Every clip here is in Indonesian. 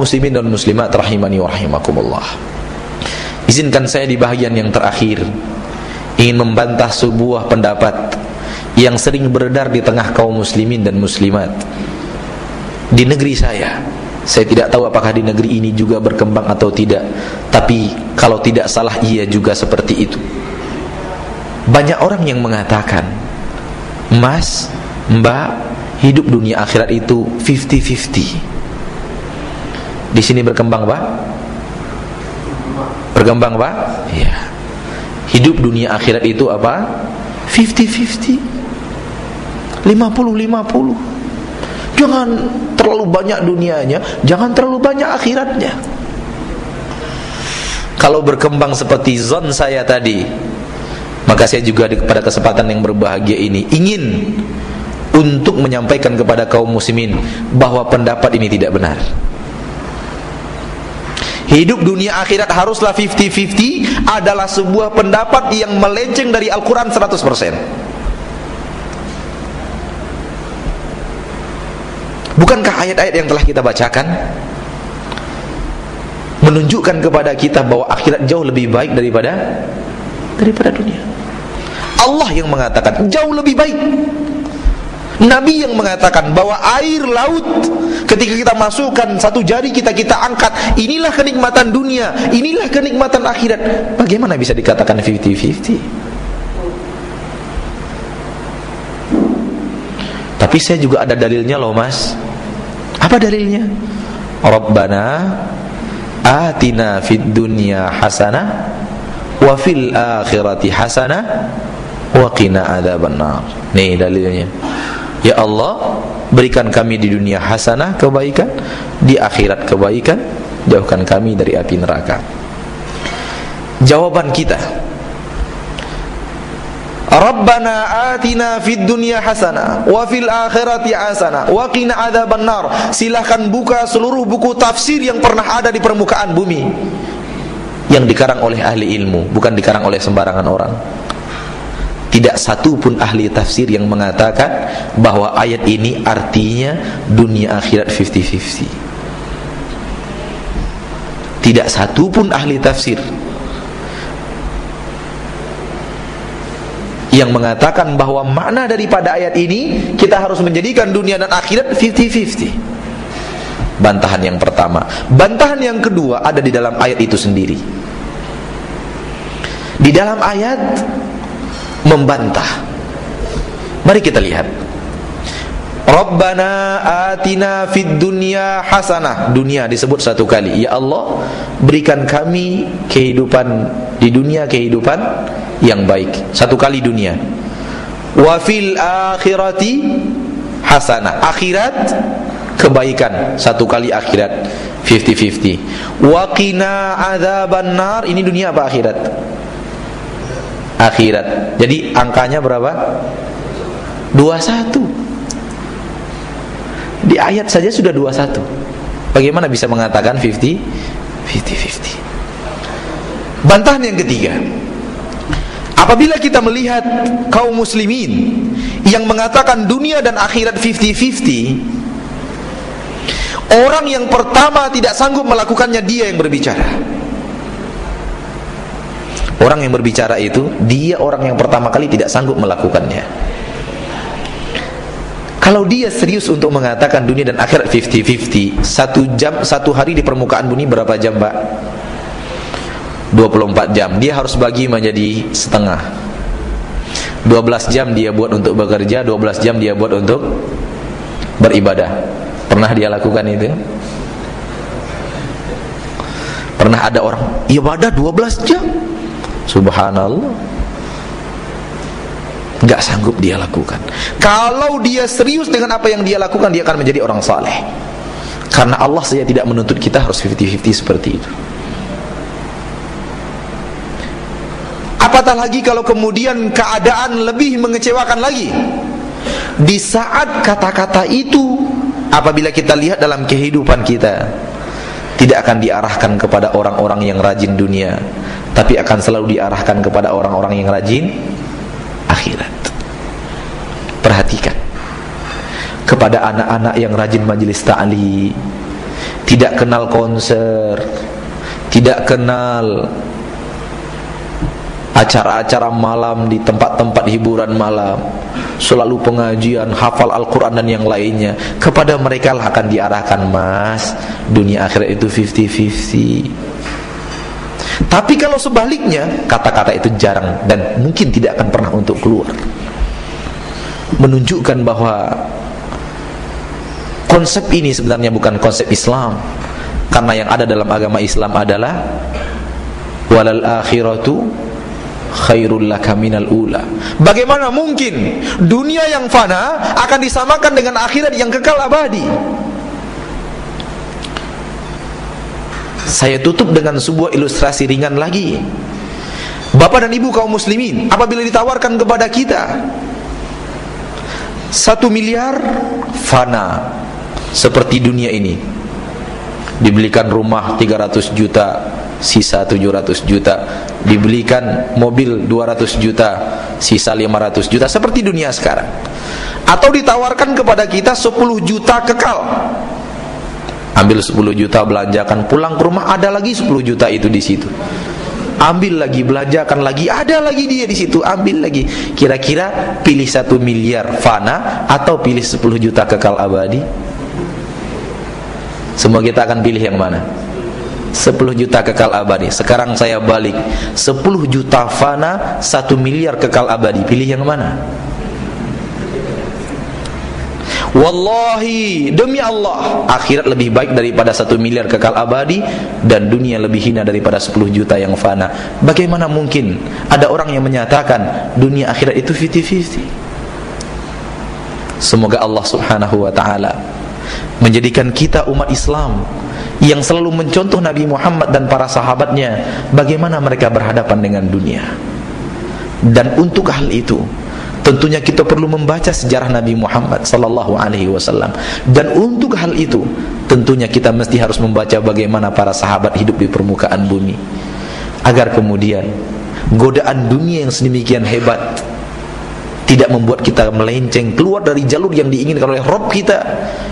Kaum muslimin dan muslimat rahimani wa rahimakumullah, izinkan saya di bahagian yang terakhir ingin membantah sebuah pendapat yang sering beredar di tengah kaum muslimin dan muslimat di negeri saya. Saya tidak tahu apakah di negeri ini juga berkembang atau tidak, tapi kalau tidak salah iya juga seperti itu. Banyak orang yang mengatakan, Mas, Mbak, hidup dunia akhirat itu 50-50. Di sini berkembang, Pak? Berkembang, Pak? Iya. Hidup dunia akhirat itu apa? 50-50. 50-50. Jangan terlalu banyak dunianya, jangan terlalu banyak akhiratnya. Kalau berkembang seperti zon saya tadi, maka saya juga pada kesempatan yang berbahagia ini ingin untuk menyampaikan kepada kaum muslimin bahwa pendapat ini tidak benar. Hidup dunia akhirat haruslah 50-50 adalah sebuah pendapat yang melenceng dari Al-Quran 100%. Bukankah ayat-ayat yang telah kita bacakan menunjukkan kepada kita bahwa akhirat jauh lebih baik daripada dunia? Allah yang mengatakan jauh lebih baik. Nabi yang mengatakan bahwa air laut ketika kita masukkan satu jari kita angkat, inilah kenikmatan dunia, inilah kenikmatan akhirat. Bagaimana bisa dikatakan 50-50? Tapi saya juga ada dalilnya loh, Mas. Apa dalilnya? Rabbana atina fid dunya hasanah wa fil akhirati hasanah wa qina adzabannar. Nih dalilnya. Ya Allah, berikan kami di dunia hasanah, kebaikan, di akhirat kebaikan, jauhkan kami dari api neraka. Jawaban kita, Rabbana atina fid dunya hasanah wa fil akhirati hasanah wa qina adzabannar. Silahkan buka seluruh buku tafsir yang pernah ada di permukaan bumi, yang dikarang oleh ahli ilmu, bukan dikarang oleh sembarangan orang. Tidak satu pun ahli tafsir yang mengatakan bahwa ayat ini artinya dunia akhirat 50-50. Tidak satu pun ahli tafsir yang mengatakan bahwa makna daripada ayat ini kita harus menjadikan dunia dan akhirat 50-50. Bantahan yang pertama. Bantahan yang kedua ada di dalam ayat itu sendiri. Di dalam ayat membantah. Mari kita lihat. Rabbana atina fid dunya hasanah. Dunia disebut satu kali. Ya Allah, berikan kami kehidupan di dunia, kehidupan yang baik. Satu kali dunia. Wa fil akhirati hasanah. Akhirat kebaikan. Satu kali akhirat. 50-50. Wa qina adzabannar. Ini dunia apa akhirat? Akhirat. Jadi angkanya berapa? 21. Di ayat saja sudah 21. Bagaimana bisa mengatakan 50-50? Bantahan yang ketiga, apabila kita melihat kaum muslimin yang mengatakan dunia dan akhirat 50-50, orang yang pertama tidak sanggup melakukannya dia yang berbicara. Orang yang berbicara itu dia orang yang pertama kali tidak sanggup melakukannya. Kalau dia serius untuk mengatakan dunia dan akhirat 50-50, satu hari di permukaan bumi berapa jam, Pak? 24 jam. Dia harus bagi menjadi setengah. 12 jam dia buat untuk bekerja, 12 jam dia buat untuk beribadah. Pernah dia lakukan itu? Pernah ada orang ibadah 12 jam? Subhanallah. Gak sanggup dia lakukan. Kalau dia serius dengan apa yang dia lakukan, dia akan menjadi orang saleh. Karena Allah saja tidak menuntut kita harus 50-50 seperti itu. Apatah lagi kalau kemudian keadaan lebih mengecewakan lagi. Di saat kata-kata itu, apabila kita lihat dalam kehidupan kita, tidak akan diarahkan kepada orang-orang yang rajin dunia, tapi akan selalu diarahkan kepada orang-orang yang rajin akhirat. Perhatikan, kepada anak-anak yang rajin majelis ta'lim, tidak kenal konser, tidak kenal acara-acara malam di tempat-tempat hiburan malam, selalu pengajian, hafal Al-Quran dan yang lainnya. Kepada mereka lah akan diarahkan, mas, dunia akhirat itu 50-50. Tapi kalau sebaliknya, kata-kata itu jarang dan mungkin tidak akan pernah untuk keluar, menunjukkan bahwa konsep ini sebenarnya bukan konsep Islam. Karena yang ada dalam agama Islam adalah walal akhiratu khairul laka minal ula. Bagaimana mungkin dunia yang fana akan disamakan dengan akhirat yang kekal abadi? Saya tutup dengan sebuah ilustrasi ringan lagi. Bapak dan ibu kaum muslimin, apabila ditawarkan kepada kita 1 miliar fana seperti dunia ini, dibelikan rumah 300 juta, sisa 700 juta, dibelikan mobil 200 juta, sisa 500 juta, seperti dunia sekarang. Atau ditawarkan kepada kita 10 juta kekal, ambil 10 juta belanjakan, pulang ke rumah ada lagi 10 juta itu di situ, ambil lagi, belanjakan lagi, ada lagi dia di situ, ambil lagi. Kira-kira pilih 1 miliar fana atau pilih 10 juta kekal abadi? Semua kita akan pilih yang mana? 10 juta kekal abadi. Sekarang saya balik, 10 juta fana, 1 miliar kekal abadi, pilih yang mana? Wallahi, demi Allah, akhirat lebih baik daripada 1 miliar kekal abadi, dan dunia lebih hina daripada 10 juta yang fana. Bagaimana mungkin ada orang yang menyatakan dunia akhirat itu 50-50? Semoga Allah subhanahu wa ta'ala menjadikan kita umat Islam yang selalu mencontoh Nabi Muhammad dan para sahabatnya, bagaimana mereka berhadapan dengan dunia. Dan untuk hal itu tentunya kita perlu membaca sejarah Nabi Muhammad sallallahu alaihi wasallam. Dan untuk hal itu tentunya kita mesti harus membaca bagaimana para sahabat hidup di permukaan bumi, agar kemudian godaan dunia yang sedemikian hebat tidak membuat kita melenceng keluar dari jalur yang diinginkan oleh Rabb kita,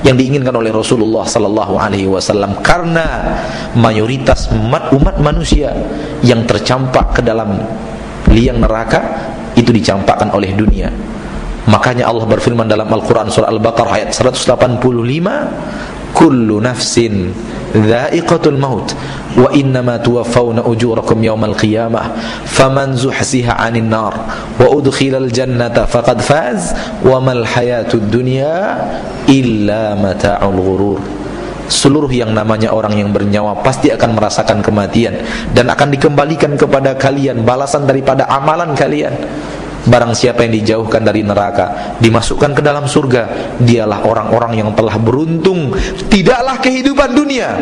yang diinginkan oleh Rasulullah sallallahu alaihi wasallam. Karena mayoritas umat manusia yang tercampak ke dalam liang neraka itu dicampakkan oleh dunia. Makanya Allah berfirman dalam Al-Quran surah Al-Baqarah ayat 185, kullu nafsin dha'iqatul maut wa innama tuwaffawna ujurakum yawmal qiyamah faman zuhziha 'anil nar wa udkhilal jannata faqad faz wa mal hayatud dunya illa mata'ul ghurur. Seluruh yang namanya orang yang bernyawa pasti akan merasakan kematian, dan akan dikembalikan kepada kalian balasan daripada amalan kalian. Barang siapa yang dijauhkan dari neraka, dimasukkan ke dalam surga, dialah orang-orang yang telah beruntung. Tidaklah kehidupan dunia,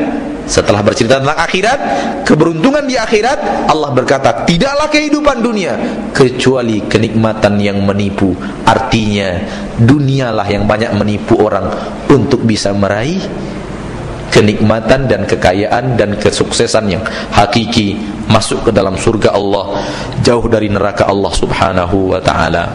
setelah bercerita tentang akhirat, keberuntungan di akhirat, Allah berkata, tidaklah kehidupan dunia kecuali kenikmatan yang menipu. Artinya dunialah yang banyak menipu orang untuk bisa meraih kenikmatan dan kekayaan dan kesuksesan yang hakiki, masuk ke dalam surga Allah, jauh dari neraka Allah subhanahu wa ta'ala.